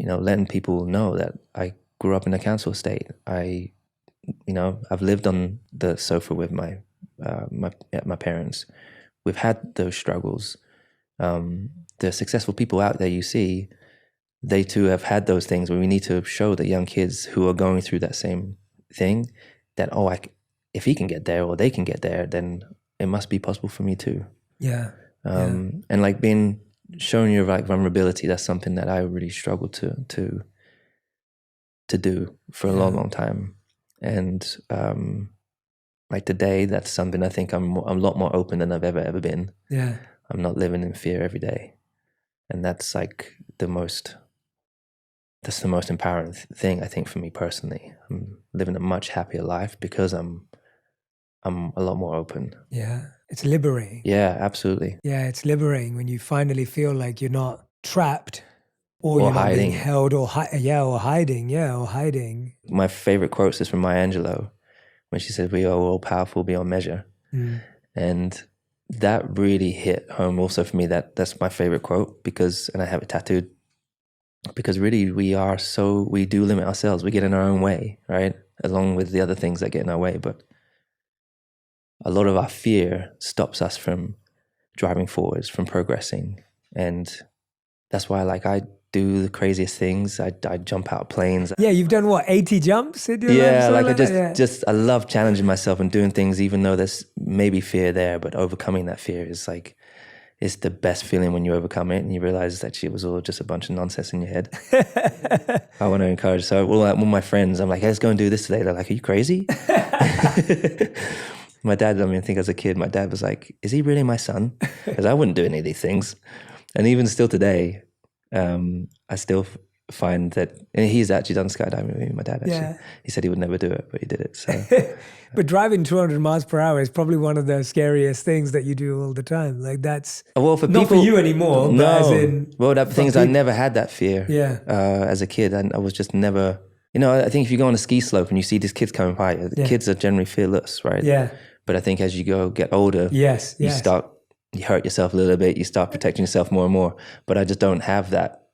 letting people know that I grew up in a council estate. I've lived on the sofa with my parents. We've had those struggles. The successful people out there you see, they too have had those things where we need to show the young kids who are going through that same thing that, if he can get there or they can get there, then it must be possible for me too. Yeah. And showing your vulnerability, that's something that I really struggled to do for a long time. And today, that's something I think I'm a lot more open than I've ever been. Yeah. I'm not living in fear every day. And that's the most empowering thing, I think, for me personally. I'm living a much happier life because I'm a lot more open. Yeah. It's liberating. Yeah, absolutely. Yeah, it's liberating when you finally feel like you're not trapped or you're not being held or hiding. My favorite quote is from Maya Angelou when she said, "We are all powerful beyond measure." And that really hit home also for me. That's my favorite quote and I have it tattooed, because really we do limit ourselves. We get in our own way, right? Along with the other things that get in our way. But a lot of our fear stops us from driving forwards, from progressing. And that's why I do the craziest things. I jump out of planes. Yeah, you've done what, 80 jumps in your life? I love challenging myself and doing things even though there's maybe fear there, but overcoming that fear is it's the best feeling when you overcome it and you realize that it was all just a bunch of nonsense in your head. I want to encourage. So all my friends, I'm like, "Hey, let's go and do this today." They're like, "Are you crazy?" My dad, I think as a kid, my dad was like, "Is he really my son?" Because I wouldn't do any of these things. And even still today, I still find that, and he's actually done skydiving with me, my dad actually. Yeah. He said he would never do it, but he did it. So. But driving 200 miles per hour is probably one of the scariest things that you do all the time. That's not people, for you anymore. No. But as in, the thing is, I never had that fear. Yeah. As a kid, I was just never. I think if you go on a ski slope and you see these kids coming by, the kids are generally fearless, right? Yeah. But I think as you get older, you hurt yourself a little bit. You start protecting yourself more and more. But I just don't have that